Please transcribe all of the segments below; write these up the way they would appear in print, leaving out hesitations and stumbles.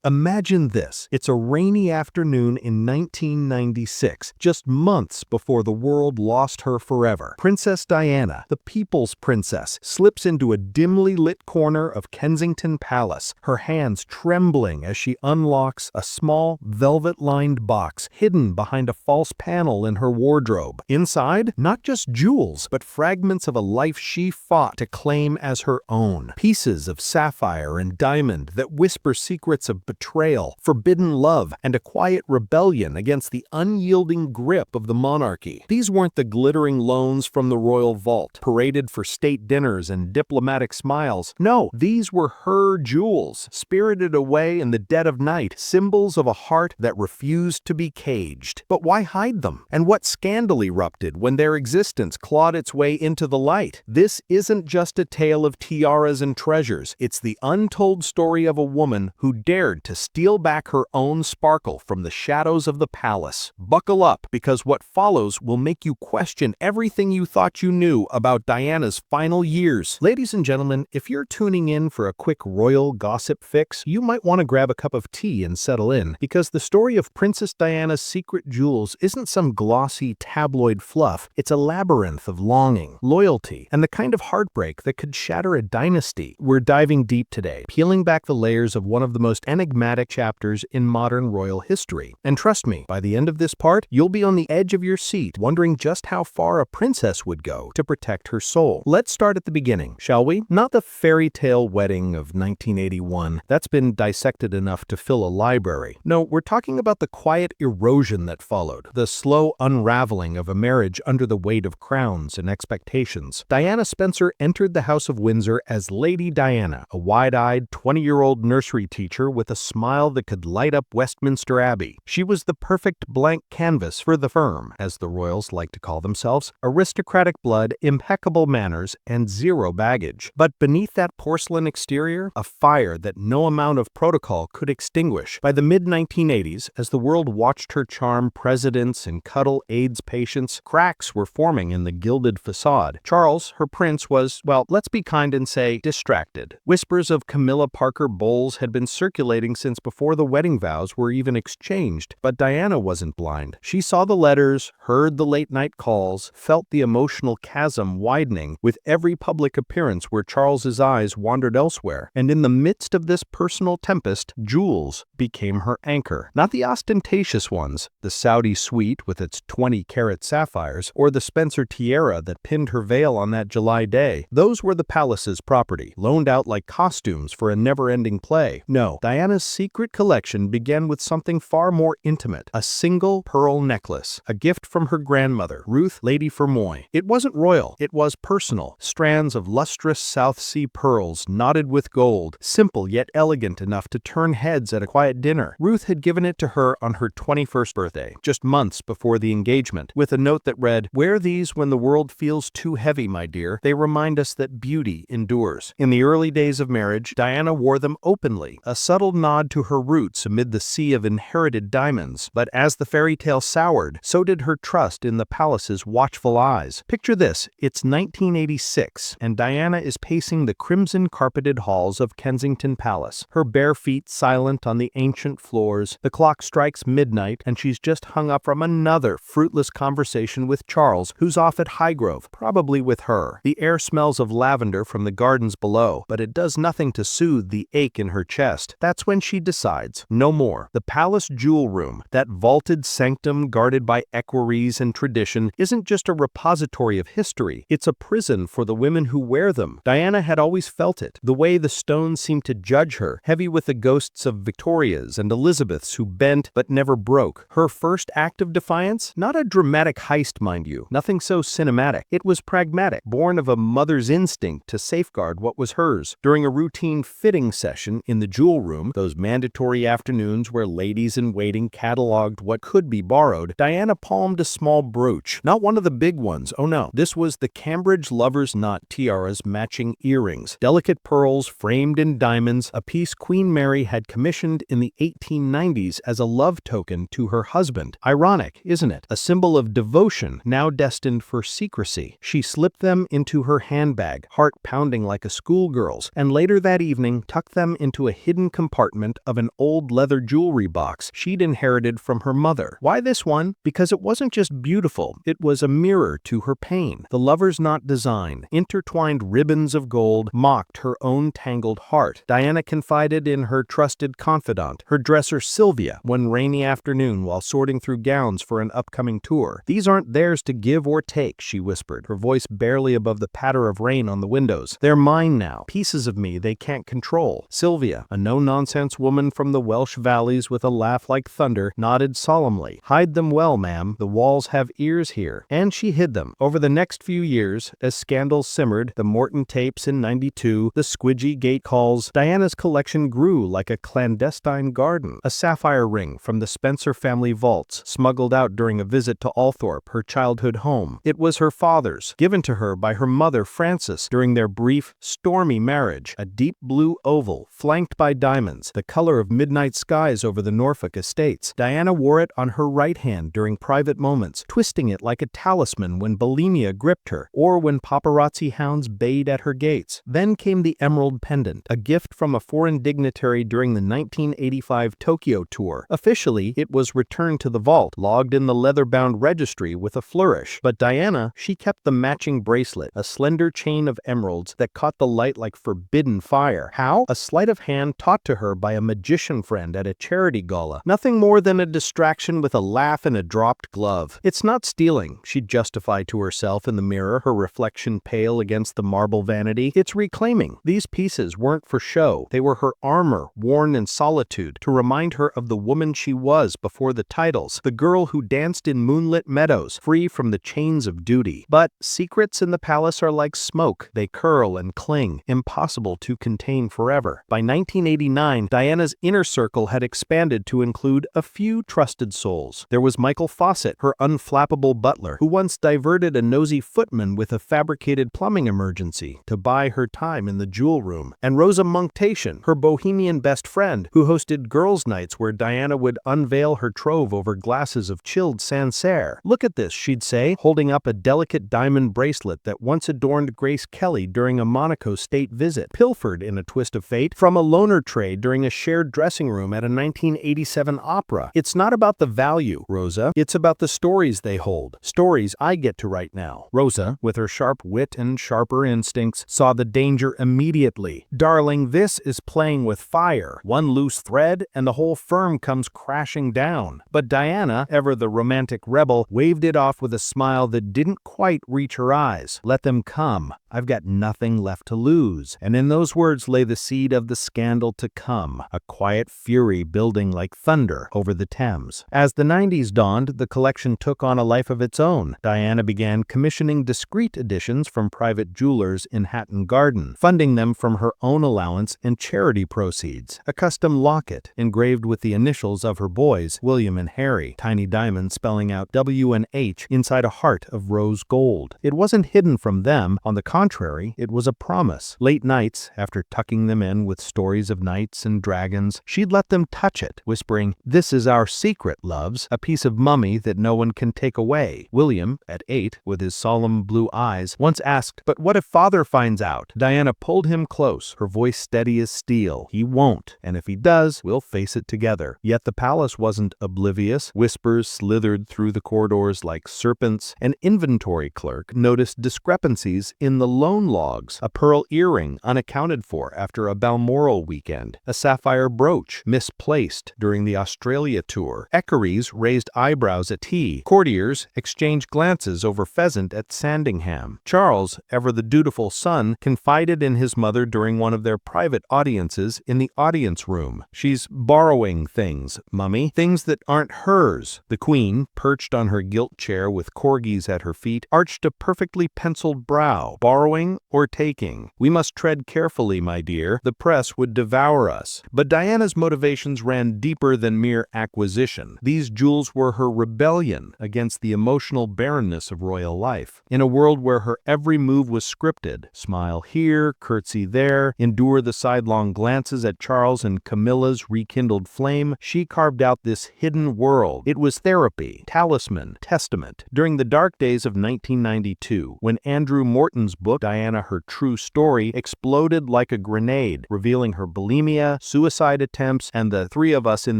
Imagine this. It's a rainy afternoon in 1996, just months before the world lost her forever. Princess Diana, the people's princess, slips into a dimly lit corner of Kensington Palace, her hands trembling as she unlocks a small, velvet-lined box hidden behind a false panel in her wardrobe. Inside, not just jewels, but fragments of a life she fought to claim as her own. Pieces of sapphire and diamond that whisper secrets of betrayal, forbidden love, and a quiet rebellion against the unyielding grip of the monarchy. These weren't the glittering loans from the royal vault, paraded for state dinners and diplomatic smiles. No, these were her jewels, spirited away in the dead of night, symbols of a heart that refused to be caged. But why hide them? And what scandal erupted when their existence clawed its way into the light? This isn't just a tale of tiaras and treasures. It's the untold story of a woman who dared to steal back her own sparkle from the shadows of the palace. Buckle up, because what follows will make you question everything you thought you knew about Diana's final years. Ladies and gentlemen, if you're tuning in for a quick royal gossip fix, you might want to grab a cup of tea and settle in, because the story of Princess Diana's secret jewels isn't some glossy tabloid fluff. It's a labyrinth of longing, loyalty, and the kind of heartbreak that could shatter a dynasty. We're diving deep today, peeling back the layers of one of the most enigmatic chapters in modern royal history. And trust me, by the end of this part, you'll be on the edge of your seat, wondering just how far a princess would go to protect her soul. Let's start at the beginning, shall we? Not the fairy tale wedding of 1981. That's been dissected enough to fill a library. No, we're talking about the quiet erosion that followed, the slow unraveling of a marriage under the weight of crowns and expectations. Diana Spencer entered the House of Windsor as Lady Diana, a wide-eyed 20-year-old nursery teacher with a smile that could light up Westminster Abbey. She was the perfect blank canvas for the firm, as the royals like to call themselves: aristocratic blood, impeccable manners, and zero baggage. But beneath that porcelain exterior, a fire that no amount of protocol could extinguish. By the mid-1980s, as the world watched her charm presidents and cuddle AIDS patients, cracks were forming in the gilded facade. Charles, her prince, was, well, let's be kind and say, distracted. Whispers of Camilla Parker Bowles had been circulating since before the wedding vows were even exchanged, but Diana wasn't blind. She saw the letters, heard the late-night calls, felt the emotional chasm widening with every public appearance where Charles's eyes wandered elsewhere. And in the midst of this personal tempest, jewels became her anchor. Not the ostentatious ones, the Saudi suite with its 20-carat sapphires, or the Spencer tiara that pinned her veil on that July day. Those were the palace's property, loaned out like costumes for a never-ending play. No, Diana's secret collection began with something far more intimate: a single pearl necklace, a gift from her grandmother, Ruth Lady Fermoy. It wasn't royal, it was personal. Strands of lustrous South Sea pearls knotted with gold, simple yet elegant enough to turn heads at a quiet dinner. Ruth had given it to her on her 21st birthday, just months before the engagement, with a note that read, "Wear these when the world feels too heavy, my dear. They remind us that beauty endures." In the early days of marriage, Diana wore them openly, a subtle nod to her roots amid the sea of inherited diamonds. But as the fairy tale soured, so did her trust in the palace's watchful eyes. Picture this: it's 1986, and Diana is pacing the crimson-carpeted halls of Kensington Palace, her bare feet silent on the ancient floors. The clock strikes midnight, and she's just hung up from another fruitless conversation with Charles, who's off at Highgrove, probably with her. The air smells of lavender from the gardens below, but it does nothing to soothe the ache in her chest. That's when she decides, no more. The palace jewel room, that vaulted sanctum guarded by equerries and tradition, isn't just a repository of history. It's a prison for the women who wear them. Diana had always felt it, the way the stones seemed to judge her, heavy with the ghosts of Victorias and Elizabeths who bent but never broke. Her first act of defiance? Not a dramatic heist, mind you. Nothing so cinematic. It was pragmatic, born of a mother's instinct to safeguard what was hers. During a routine fitting session in the jewel room, those mandatory afternoons where ladies-in-waiting cataloged what could be borrowed, Diana palmed a small brooch. Not one of the big ones, oh no. This was the Cambridge Lover's Knot tiara's matching earrings. Delicate pearls framed in diamonds, a piece Queen Mary had commissioned in the 1890s as a love token to her husband. Ironic, isn't it? A symbol of devotion, now destined for secrecy. She slipped them into her handbag, heart pounding like a schoolgirl's, and later that evening tucked them into a hidden compartment compartment of an old leather jewelry box she'd inherited from her mother. Why this one? Because it wasn't just beautiful, it was a mirror to her pain. The lover's knot design, intertwined ribbons of gold, mocked her own tangled heart. Diana confided in her trusted confidant, her dresser Sylvia, one rainy afternoon while sorting through gowns for an upcoming tour. "These aren't theirs to give or take," she whispered, her voice barely above the patter of rain on the windows. "They're mine now, pieces of me they can't control." Sylvia, a no-nonsense woman from the Welsh valleys with a laugh like thunder, nodded solemnly. "Hide them well, ma'am. The walls have ears here." And she hid them. Over the next few years, as scandals simmered, the Morton tapes in '92, the squidgy gate calls, Diana's collection grew like a clandestine garden. A sapphire ring from the Spencer family vaults, smuggled out during a visit to Althorpe, her childhood home. It was her father's, given to her by her mother Frances during their brief, stormy marriage. A deep blue oval, flanked by diamonds, the color of midnight skies over the Norfolk estates. Diana wore it on her right hand during private moments, twisting it like a talisman when bulimia gripped her, or when paparazzi hounds bayed at her gates. Then came the emerald pendant, a gift from a foreign dignitary during the 1985 Tokyo tour. Officially, it was returned to the vault, logged in the leather-bound registry with a flourish. But Diana, she kept the matching bracelet, a slender chain of emeralds that caught the light like forbidden fire. How? A sleight of hand taught to her by a magician friend at a charity gala. Nothing more than a distraction with a laugh and a dropped glove. "It's not stealing," she'd justify to herself in the mirror, her reflection pale against the marble vanity. "It's reclaiming." These pieces weren't for show. They were her armor, worn in solitude, to remind her of the woman she was before the titles, the girl who danced in moonlit meadows, free from the chains of duty. But secrets in the palace are like smoke. They curl and cling, impossible to contain forever. By 1989, Diana's inner circle had expanded to include a few trusted souls. There was Michael Fawcett, her unflappable butler, who once diverted a nosy footman with a fabricated plumbing emergency to buy her time in the jewel room. And Rosa Moncktation, her bohemian best friend, who hosted girls' nights where Diana would unveil her trove over glasses of chilled Sancerre. "Look at this," she'd say, holding up a delicate diamond bracelet that once adorned Grace Kelly during a Monaco state visit, pilfered in a twist of fate from a loaner tray during a shared dressing room at a 1987 opera. "It's not about the value, Rosa. It's about the stories they hold. Stories I get to write now." Rosa, with her sharp wit and sharper instincts, saw the danger immediately. "Darling, this is playing with fire. One loose thread and the whole firm comes crashing down." But Diana, ever the romantic rebel, waved it off with a smile that didn't quite reach her eyes. "Let them come. I've got nothing left to lose." And in those words lay the seed of the scandal to come, a quiet fury building like thunder over the Thames. As the 90s dawned, the collection took on a life of its own. Diana began commissioning discreet editions from private jewelers in Hatton Garden, funding them from her own allowance and charity proceeds. A custom locket, engraved with the initials of her boys, William and Harry, tiny diamonds spelling out W and H inside a heart of rose gold. It wasn't hidden from them. On the contrary, it was a promise. Late nights, after tucking them in with stories of knights and dragons, she'd let them touch it, whispering, "This is our secret, loves, a piece of mummy that no one can take away." William, at 8, with his solemn blue eyes, once asked, "But what if father finds out?" Diana pulled him close, her voice steady as steel. "He won't, and if he does, we'll face it together." Yet the palace wasn't oblivious. Whispers slithered through the corridors like serpents. An inventory clerk noticed discrepancies in the loan logs, a pearl earring unaccounted for after a Balmoral weekend, a sapphire brooch misplaced during the Australia tour. Equerries raised eyebrows at tea. Courtiers exchanged glances over pheasant at Sandringham. Charles, ever the dutiful son, confided in his mother during one of their private audiences in the audience room. "She's borrowing things, Mummy, things that aren't hers." The Queen, perched on her gilt chair with corgis at her feet, arched a perfectly penciled brow. "Borrowing or taking? We must tread carefully, my dear. The press would devour us." But Diana's motivations ran deeper than mere acquisition. These jewels were her rebellion against the emotional barrenness of royal life. In a world where her every move was scripted, smile here, curtsy there, endure the sidelong glances at Charles and Camilla's rekindled flame, she carved out this hidden world. It was therapy, talisman, testament. During the dark days of 1992, when Andrew Morton's book, Diana: Her True Story, exploded like a grenade, revealing her bulimia, suicide attempts, and the three of us in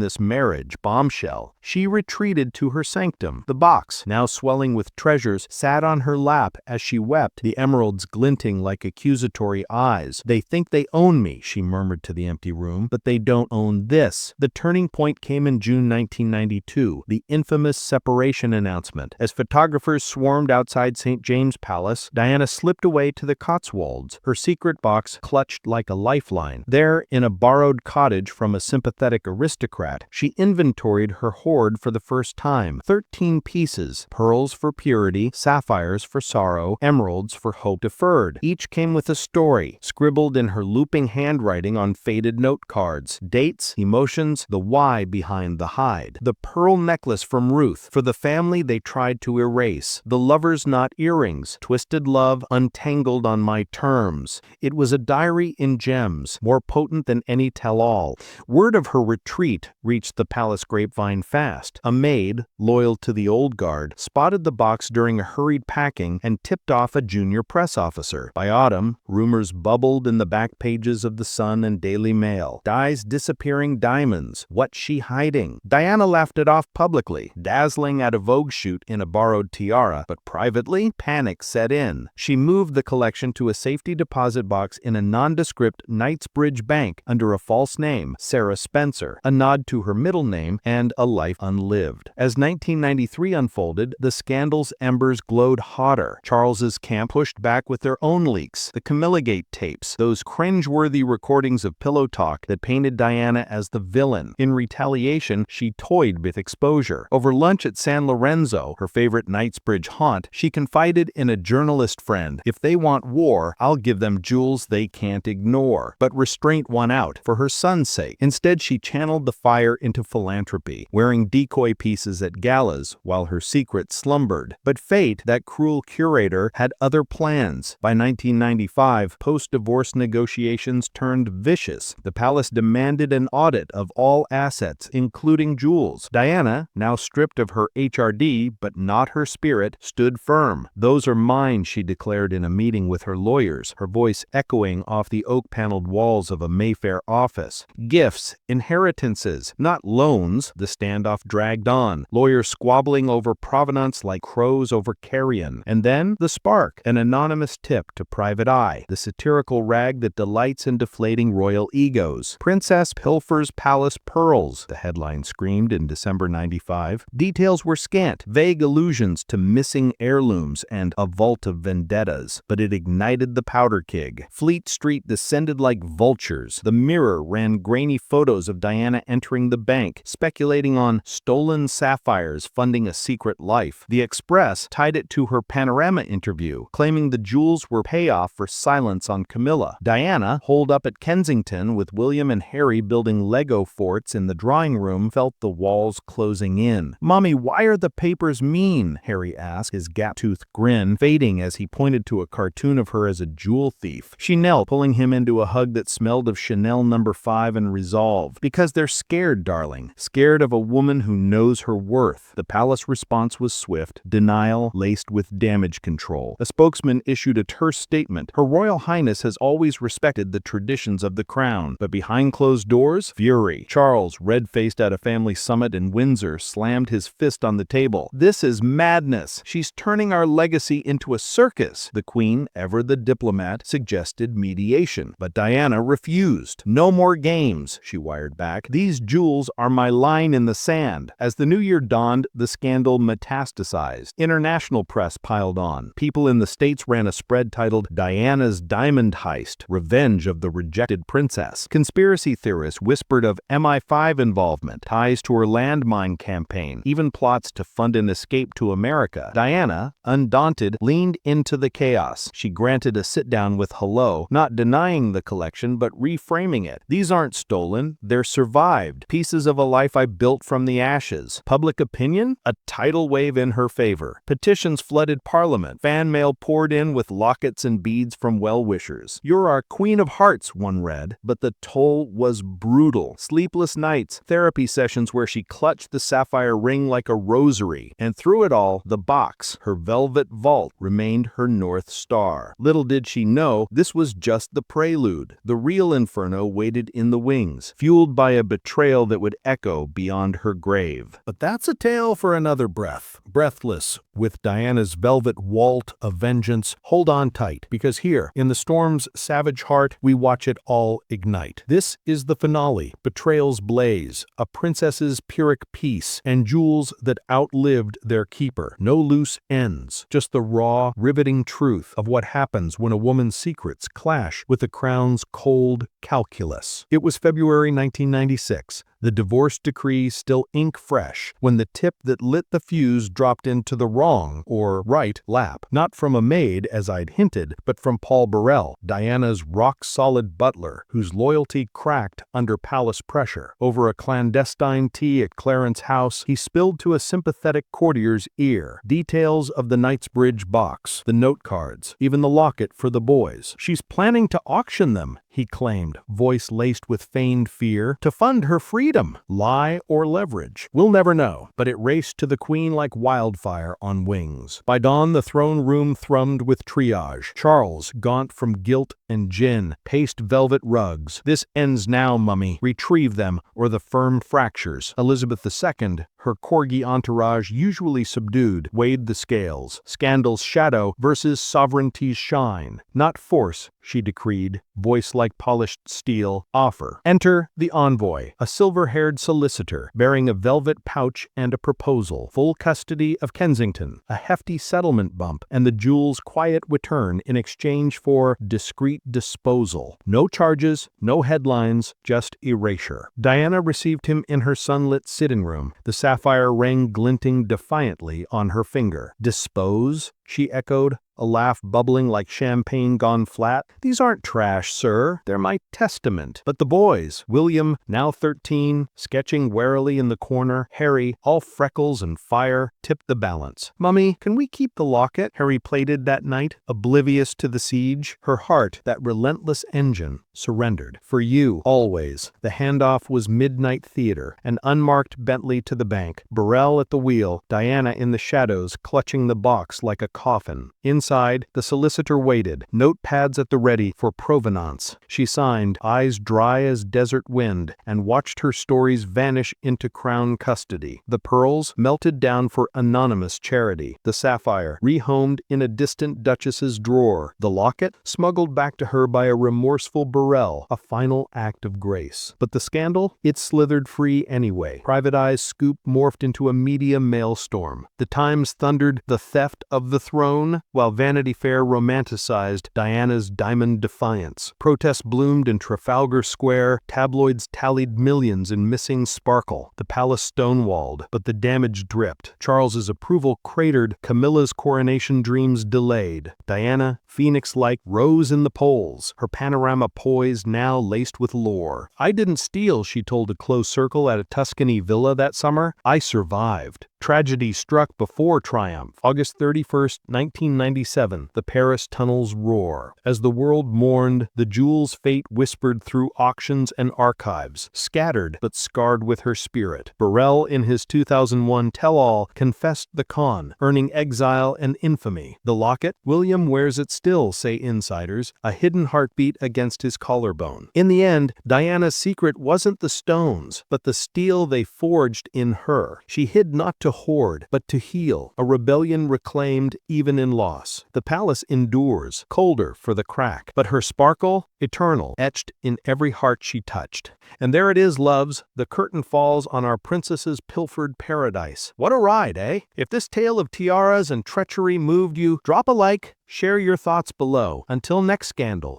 this marriage bombshell. She retreated to her sanctum. The box, now swelling with treasures, sat on her lap as she wept, the emeralds glinting like accusatory eyes. "They think they own me," she murmured to the empty room, "but they don't own this." The turning point came in June 1992, the infamous separation announcement. As photographers swarmed outside St. James Palace, Diana slipped away to the Cotswolds, her secret box clutched like a lifeline. There, in a borrowed cottage from a sympathetic aristocrat, she inventoried her hoard for the first time. 13 pieces, pearls for purity, sapphires for sorrow, emeralds for hope deferred. Each came with a story, scribbled in her looping handwriting on faded note cards. Dates, emotions, the why behind the hide. The pearl necklace from Ruth, for the family they tried to erase. The lover's knot earrings, twisted love untangled on my terms. It was a diary in gems, more potent than any tell-all. Word of her retreat reached the palace grapevine fast. A maid, loyal to the old guard, spotted the box during a hurried packing and tipped off a junior press officer. By autumn, rumors bubbled in the back pages of the Sun and Daily Mail. Di's disappearing diamonds. What's she hiding? Diana laughed it off publicly, dazzling at a Vogue shoot in a borrowed tiara, but privately, panic set in. She moved the collection to a safety deposit box in a nondescript Knightsbridge bank under a false name, Sarah Spencer, a nod to her middle name and a life unlived. As 1993 unfolded, the scandal's embers glowed hotter. Charles's camp pushed back with their own leaks, the Camillagate tapes, those cringeworthy recordings of pillow talk that painted Diana as the villain. In retaliation, she toyed with exposure. Over lunch at San Lorenzo, her favorite Knightsbridge haunt, she confided in a journalist friend, "If they want war, I'll give them jewels they can't ignore." But restraint won out, for her son's sake. Instead, she channeled the fire into philanthropy, wearing decoy pieces at galas while her secret slumbered. But fate, that cruel curator, had other plans. By 1995, post-divorce negotiations turned vicious. The palace demanded an audit of all assets, including jewels. Diana, now stripped of her HRD but not her spirit, stood firm. "Those are mine," she declared in a meeting with her lawyers, her voice echoing off the oak-paneled walls of a Mayfair office. Gifts, inheritances, not loans. The standoff dragged on, lawyers squabbling over provenance like crows over carrion. And then the spark, an anonymous tip to Private Eye, the satirical rag that delights in deflating royal egos. "Princess pilfers palace pearls," the headline screamed in December 95. Details were scant, vague allusions to missing heirlooms and a vault of vendettas. But it ignited the powder keg. Fleet Street descended like vultures. The Mirror ran grainy photos of Diana entering the bank, speculating on stolen sapphires funding a secret life. The Express tied it to her Panorama interview, claiming the jewels were payoff for silence on Camilla. Diana, holed up at Kensington with William and Harry building Lego forts in the drawing room, felt the walls closing in. "Mommy, why are the papers mean?" Harry asked, his gap-toothed grin fading as he pointed to a cartoon of her as a jewel thief. She knelt, pulling him into a hug that smelled of Chanel No. 5 and resolve. "Because they're scared, darling. Scared of a woman who knows her worth." The palace response was swift, denial laced with damage control. A spokesman issued a terse statement. "Her Royal Highness has always respected the traditions of the crown." But behind closed doors, fury. Charles, red-faced at a family summit in Windsor, slammed his fist on the table. "This is madness. She's turning our legacy into a circus." The Queen, ever the diplomat, suggested mediation. But Diana refused. "No more games," she wired back. "These jewels are my line in the sand." As the new year dawned, the scandal metastasized. International press piled on. People in the States ran a spread titled "Diana's Diamond Heist: Revenge of the Rejected Princess." Conspiracy theorists whispered of MI5 involvement, ties to her landmine campaign, even plots to fund an escape to America. Diana, undaunted, leaned into the chaos. She granted a sit-down with Hello, not denying the collection but reframing it. "These aren't stolen, they're survived. Pieces of a life I built from the ashes." Public opinion? A tidal wave in her favor. Petitions flooded Parliament. Fan mail poured in with lockets and beads from well-wishers. "You're our Queen of Hearts," one read, but the toll was brutal. Sleepless nights, therapy sessions where she clutched the sapphire ring like a rosary. And through it all, the box, her velvet vault, remained her North Star. Little did she know, this was just the prelude. The real inferno waited waited in the wings, fueled by a betrayal that would echo beyond her grave. But that's a tale for another breath. Breathless, with Diana's velvet vault of vengeance, hold on tight, because here, in the storm's savage heart, we watch it all ignite. This is the finale, Betrayal's blaze, a princess's Pyrrhic peace, and jewels that outlived their keeper. No loose ends, just the raw, riveting truth of what happens when a woman's secrets clash with the crown's cold calculus. It was February 1996. The divorce decree still ink fresh when the tip that lit the fuse dropped into the wrong, or right, lap. Not from a maid, as I'd hinted, but from Paul Burrell, Diana's rock-solid butler, whose loyalty cracked under palace pressure. Over a clandestine tea at Clarence House, he spilled to a sympathetic courtier's ear details of the Knightsbridge box, the note cards, even the locket for the boys. "She's planning to auction them," he claimed, voice laced with feigned fear, "to fund her freedom. Lie or leverage? We'll never know," but it raced to the queen like wildfire on wings. By dawn, the throne room thrummed with triage. Charles, gaunt from guilt and gin, paced velvet rugs. "This ends now, mummy. Retrieve them, or the firm fractures." Elizabeth II, her corgi entourage usually subdued, weighed the scales. Scandal's shadow versus sovereignty's shine. "Not force," she decreed, voice like polished steel. "Offer." Enter the envoy, a silver-haired solicitor, bearing a velvet pouch and a proposal. Full custody of Kensington, a hefty settlement bump, and the jewels' quiet return in exchange for discreet disposal. No charges, no headlines, just erasure. Diana received him in her sunlit sitting room, the sapphire ring glinting defiantly on her finger. "Dispose?" she echoed, a laugh bubbling like champagne gone flat. "These aren't trash, sir. They're my testament." But the boys, William, now 13, sketching warily in the corner, Harry, all freckles and fire, tipped the balance. "Mummy, can we keep the locket?" Harry pleaded that night, oblivious to the siege. Her heart, that relentless engine, surrendered. "For you, always." The handoff was midnight theater, an unmarked Bentley to the bank, Burrell at the wheel, Diana in the shadows clutching the box like a coffin. Inside, the solicitor waited, notepads at the ready for provenance. She signed, eyes dry as desert wind, and watched her stories vanish into crown custody. The pearls melted down for anonymous charity. The sapphire rehomed in a distant duchess's drawer. The locket smuggled back to her by a remorseful Burrell, a final act of grace. But the scandal? It slithered free anyway. Private Eye's scoop morphed into a media maelstrom. The Times thundered the theft of the throne, while Vanity Fair romanticized Diana's diamond defiance. Protests bloomed in Trafalgar Square, tabloids tallied millions in missing sparkle. The palace stonewalled, but the damage dripped. Charles's approval cratered, Camilla's coronation dreams delayed. Diana, phoenix-like, rose in the polls, her panorama poised now laced with lore. "I didn't steal," she told a close circle at a Tuscany villa that summer. "I survived." Tragedy struck before triumph. August 31st, 1997, the Paris tunnels roar. As the world mourned, the jewel's fate whispered through auctions and archives, scattered but scarred with her spirit. Burrell, in his 2001 tell-all, confessed the con, earning exile and infamy. The locket? William wears it still, say insiders, a hidden heartbeat against his collarbone. In the end, Diana's secret wasn't the stones, but the steel they forged in her. She hid not to hoard, but to heal, a rebellion reclaimed even in loss. The palace endures, colder for the crack, but her sparkle, eternal, etched in every heart she touched. And there it is, loves, the curtain falls on our princess's pilfered paradise. What a ride, eh? If this tale of tiaras and treachery moved you, drop a like, share your thoughts below. Until next scandal.